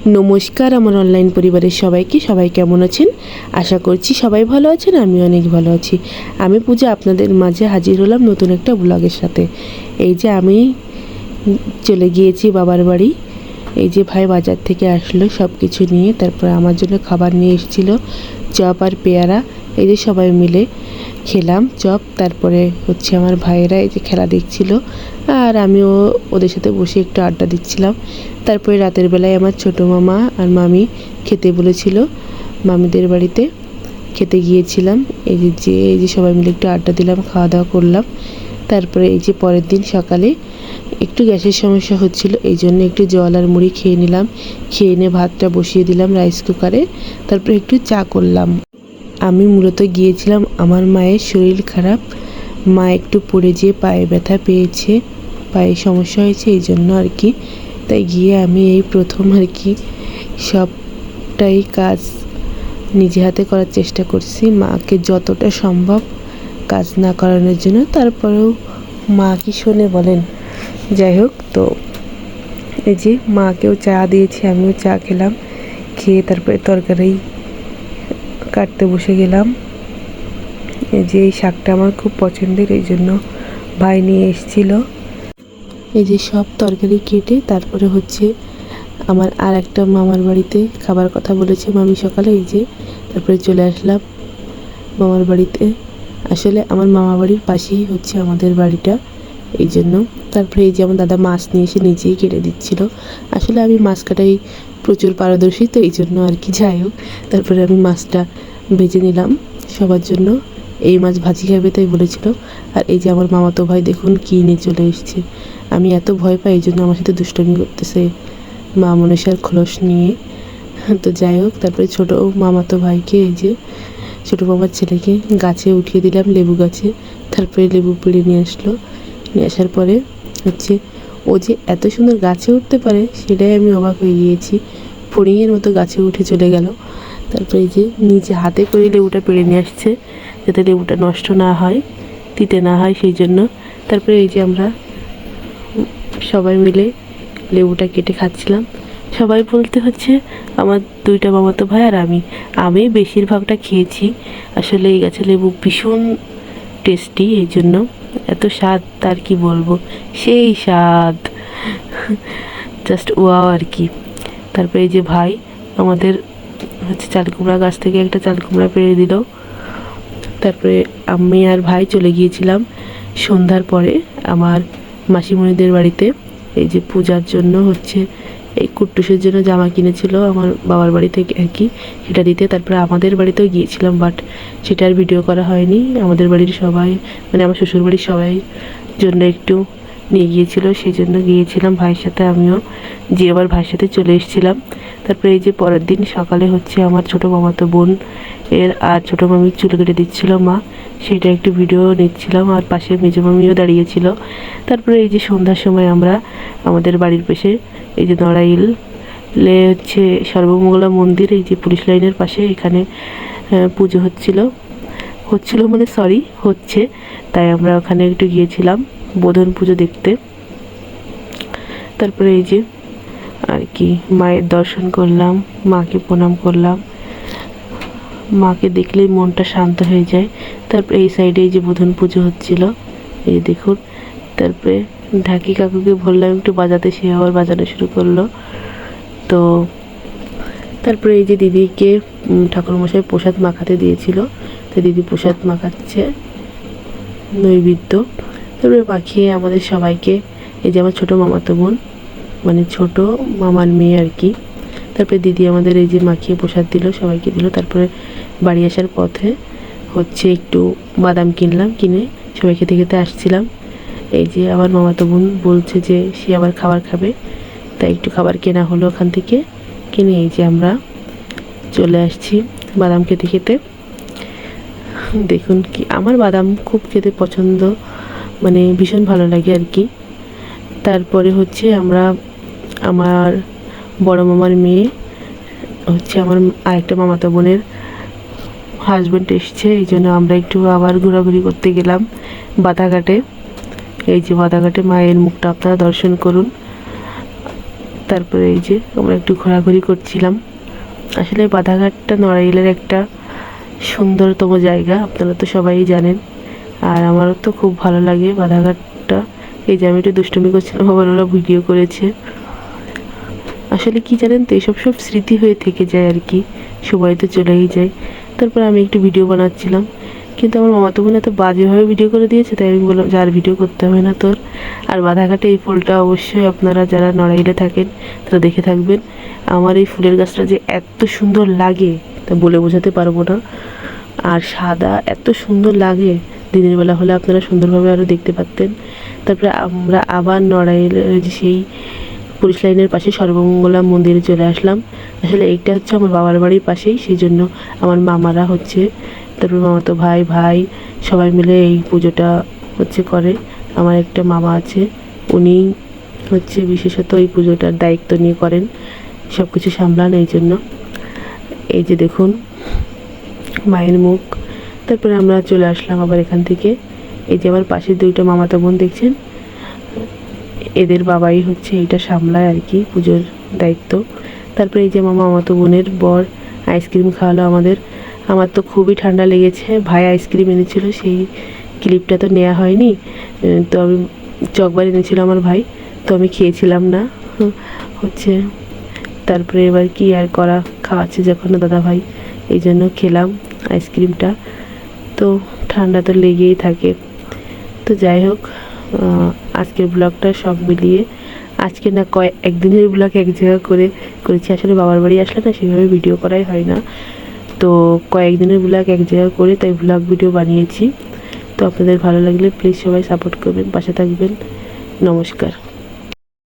নমস্কার আমার অনলাইন পরিবারের সবাই কেমন আছেন? আশা করছি সবাই ভালো আছেন, আমি অনেক ভালো আছি। আমি পূজা আপনাদের মাঝে হাজির হলাম নতুন একটা ব্লগের সাথে। এই যে আমি চলে গিয়েছি বাবার বাড়ি। এই যে ভাই বাজার থেকে আসলো সব কিছু নিয়ে, তারপরে আমার জন্য খাবার নিয়ে এসেছিল, চপ আর পেয়ারা। এই যে সবাই মিলে খেলাম চপ। তারপরে হচ্ছে আমার ভাইয়েরা এই যে খেলা দেখছিল, আর আমিও ওদের সাথে বসে একটু আড্ডা দিচ্ছিলাম। তারপরে রাতের বেলায় আমার ছোটো মামা আর মামি খেতে বলেছিল, মামিদের বাড়িতে খেতে গিয়েছিলাম। এই যে সবাই মিলে একটু আড্ডা দিলাম, খাওয়া দাওয়া করলাম। তারপরে এই যে পরের দিন সকালে একটু গ্যাসের সমস্যা হচ্ছিল, এই জন্য একটু জল আর মুড়ি খেয়ে নিলাম। খেয়ে নিয়ে ভাতটা বসিয়ে দিলাম রাইস কুকারে, তারপরে একটু চা করলাম। আমি মূলত গিয়েছিলাম, আমার মায়ের শরীর খারাপ, মা একটু পড়ে যেয়ে পায়ে ব্যথা পেয়েছে, পায়ে সমস্যা হয়েছে, এই জন্য আর কি। তাই গিয়ে আমি এই প্রথম আর কি সবটাই কাজ নিজে হাতে করার চেষ্টা করছি, মাকে যতটা সম্ভব কাজ না করানোর জন্য। তারপরেও মা কি শোনে বলেন। যাই হোক, তো এই যে মাকেও চা দিয়েছি, আমিও চা খেলাম। খেয়ে তারপরে তরকারি কাটতে বসে গেলাম। এই যে এই শাকটা আমার খুব পছন্দের, এই জন্য ভাই নিয়ে এসেছিল। এই যে সব তরকারি কেটে তারপরে হচ্ছে আমার আর একটা মামার বাড়িতে খাবার কথা বলেছে মামি সকালে। এই যে তারপরে চলে আসলাম মামার বাড়িতে। আসলে আমার মামা বাড়ির পাশেই হচ্ছে আমাদের বাড়িটা, এই জন্য। তারপরে এই যে আমার দাদা মাছ নিয়ে এসে নিজেই কেটে দিচ্ছিল। আসলে আমি মাছ কাটাই প্রচুর পারদর্শী, তো এই জন্য আর কি। যাই হোক, তারপরে আমি মাছটা ভেজে নিলাম সবার জন্য। এই মাছ ভাজি খাবে তাই বলেছিল। আর এই যে আমার মামাতো ভাই দেখুন কী নিয়ে চলে এসছে। আমি এত ভয় পাই, এই জন্য আমার সাথে দুষ্টমি করতেছে মা মনসার খোলস নিয়ে। তো যাই হোক, তারপরে ছোটো মামাতো ভাইকে, এই যে ছোটো মামার ছেলেকে গাছে উঠিয়ে দিলাম, লেবু গাছে। তারপরে লেবু পেড়ে নিয়ে আসলো। নিয়ে আসার পরে হচ্ছে ও যে এত সুন্দর গাছে উঠতে পারে সেটাই আমি অবাক হয়ে গিয়েছি। ফড়িংয়ের মতো গাছে উঠে চলে গেল। তারপরে এই যে নিজে হাতে করে লেবুটা পেড়ে নিয়ে আসছে, যাতে লেবুটা নষ্ট না হয়, তিতে না হয়, সেই জন্য। তারপরে এই যে আমরা সবাই মিলে লেবুটা কেটে খাচ্ছিলাম। সবাই বলতে হচ্ছে আমার দুইটা মামাতো ভাই আর আমি বেশিরভাগটা খেয়েছি। আসলে এই গাছের লেবু ভীষণ টেস্টি, এই জন্য এত স্বাদ, তার কি বলবো, সেই স্বাদ, জাস্ট ওয়াও আর কি। তারপরে এই যে ভাই আমাদের হচ্ছে চাল কুমড়া গাছ থেকে একটা চাল কুমড়া পেড়ে দিল। তারপরে আমি আর ভাই চলে গিয়েছিলাম সন্ধ্যার পরে আমার মাসিমণিদের বাড়িতে। এই যে পূজার জন্য হচ্ছে এই কুট্টুসের জন্য জামা কিনেছিল আমার বাবার বাড়ি থেকে আর কি, সেটা দিতে। তারপরে আমাদের বাড়িতেও গিয়েছিলাম, বাট সেটার ভিডিও করা হয়নি। আমাদের বাড়ির সবাই, মানে আমার শ্বশুর বাড়ির সবাই জন্য একটু নিয়ে গিয়েছিল, সেই জন্য গিয়েছিলাম ভাইয়ের সাথে। আমিও যে আবার ভাইয়ের সাথে চলে এসেছিলাম। তারপরে এই যে পরের দিন সকালে হচ্ছে আমার ছোটো মামাতো বোন এর আর ছোটো মামির চুল কেটে দিচ্ছিল মা, সেটা একটু ভিডিও নিচ্ছিলাম। আর পাশে মেজো মামিও দাঁড়িয়েছিল। তারপরে এই যে সন্ধ্যার সময় আমরা আমাদের বাড়ির পাশে এই যে নড়াইলে হচ্ছে সর্বমঙ্গলা মন্দির, এই যে পুলিশ লাইনের পাশে, এখানে পুজো হচ্ছিল মানে সরি হচ্ছে, তাই আমরা ওখানে একটু গিয়েছিলাম বোধন পুজো দেখতে। তারপরে এই যে আর কি মায়ের দর্শন করলাম, মাকে প্রণাম করলাম। মাকে দেখলেই মনটা শান্ত হয়ে যায়। তারপরে এই সাইডে এই যে বোধন পুজো হচ্ছিল, এই দেখুন। তারপরে ঢাকি কাকুকে বললাম একটু বাজাতে, সে আবার বাজানো শুরু করলো। তো তারপরে এই যে দিদিকে ঠাকুরমশাই প্রসাদ মাখাতে দিয়েছিল, তো দিদি প্রসাদ মাখাচ্ছে নৈবেদ্য। তারপরে মাখিয়ে আমাদের সবাইকে, এই যে আমার ছোটো মামাতো বোন, মানে ছোটো মামার মেয়ে আর কি। তারপরে দিদি আমাদের এই যে মাখিয়ে প্রসাদ দিল, সবাইকে দিল। তারপরে বাড়ি আসার পথে হচ্ছে একটু বাদাম কিনলাম, কিনে সবাই খেতে খেতে আসছিলাম। এই যে আমার মামাতো বোন বলছে যে সে আবার খাবার খাবে, তাই একটু খাবার কেনা হলো ওখান থেকে। কিনে এই যে আমরা চলে আসছি বাদাম খেতে খেতে। দেখুন কি, আমার বাদাম খুব খেতে পছন্দ, মানে ভীষণ ভালো লাগে আর কি। তারপরে হচ্ছে আমরা, আমার বড় মামার মেয়ে হচ্ছে আমার আরেকটা মামাতো বোনের হাজব্যান্ড এসছে, এই জন্য আমরা একটু আবার ঘোরাঘুরি করতে গেলাম বাধাঘাটে। এই যে বাধাঘাটে মায়ের মুখটা আপনারা দর্শন করুন। তারপরে এই যে আমরা একটু ঘোরাঘুরি করছিলাম। আসলে বাধাঘাটটা নড়াইলের একটা সুন্দরতম জায়গা, আপনারা তো সবাই জানেন। আর আমারও তো খুব ভালো লাগে বাধাঘাটটা। এই যে আমি একটু দুষ্টুমি করছিলাম, আবার ওরা ভিডিও করেছে। আসলে কি জানেন তো, এইসব সব স্মৃতি হয়ে থেকে যায় আর কি, সবাই তো চলেই যায়। তারপর আমি একটু ভিডিও বানাচ্ছিলাম, কিন্তু আমার মামাতো বোন এত বাজেভাবে ভিডিও করে দিয়েছে, তাই আমি বললাম যে আর ভিডিও করতে হবে না তোর। আর বাধাঘাটে এই ফুলটা অবশ্যই আপনারা যারা নড়াইলে থাকেন তারা দেখে থাকবেন। আমার এই ফুলের গাছটা যে এত সুন্দর লাগে তা বলে বোঝাতে পারবো না। আর সাদা এত সুন্দর লাগে, দিনের বেলা হলে আপনারা সুন্দরভাবে আরও দেখতে পারতেন। তারপরে আমরা আবার নড়াইলের সেই পুলিশ লাইনের পাশে সর্বমঙ্গলা মন্দিরে চলে আসলাম। আসলে এইটা হচ্ছে আমার বাবার বাড়ির পাশেই, সেই জন্য আমার মামারা হচ্ছে, তারপর মামাতো ভাই সবাই মিলে এই পুজোটা হচ্ছে করে। আমার একটা মামা আছে, উনি হচ্ছে বিশেষত এই পুজোটার দায়িত্ব নিয়ে করেন, সব কিছু সামলান। এই জন্য এই যে দেখুন মায়ের মুখ। তারপরে আমরা চলে আসলাম আবার এখান থেকে। এই যে আমার পাশের দুইটা মামাতো বোন দেখছেন, এদের বাবাই হচ্ছে এইটা সামলায় আর কি, পুজোর দায়িত্ব। তারপরে এই যে মামাতো বোনের বর আইসক্রিম খাওয়ালো আমাদের। আমার তো খুবই ঠান্ডা লেগেছে, ভাই আইসক্রিম এনেছিল, সেই ক্লিপটা তো নেওয়া হয়নি। তো আমি চকবার এনেছিল আমার ভাই, তো আমি খেয়েছিলাম না হচ্ছে। তারপরে এবার কি আর করা, খাওয়াচ্ছে যখন দাদা ভাই, এই জন্য খেলাম আইসক্রিমটা। তো ঠান্ডা তো লেগেই থাকে। তো যাই হোক, আজকের ব্লগটা সব মিলিয়ে, আজকে না একদিনের ব্লগ এক জায়গা করেছি। আসলে বাবার বাড়ি আসলে না সেভাবে ভিডিও করাই হয় না, তো কয়েকদিনের ব্লগ এক জায়গা করে তাই ব্লগ ভিডিও বানিয়েছি। তো আপনাদের ভালো লাগলে প্লিজ সবাই সাপোর্ট করবেন, পাশে থাকবেন। নমস্কার।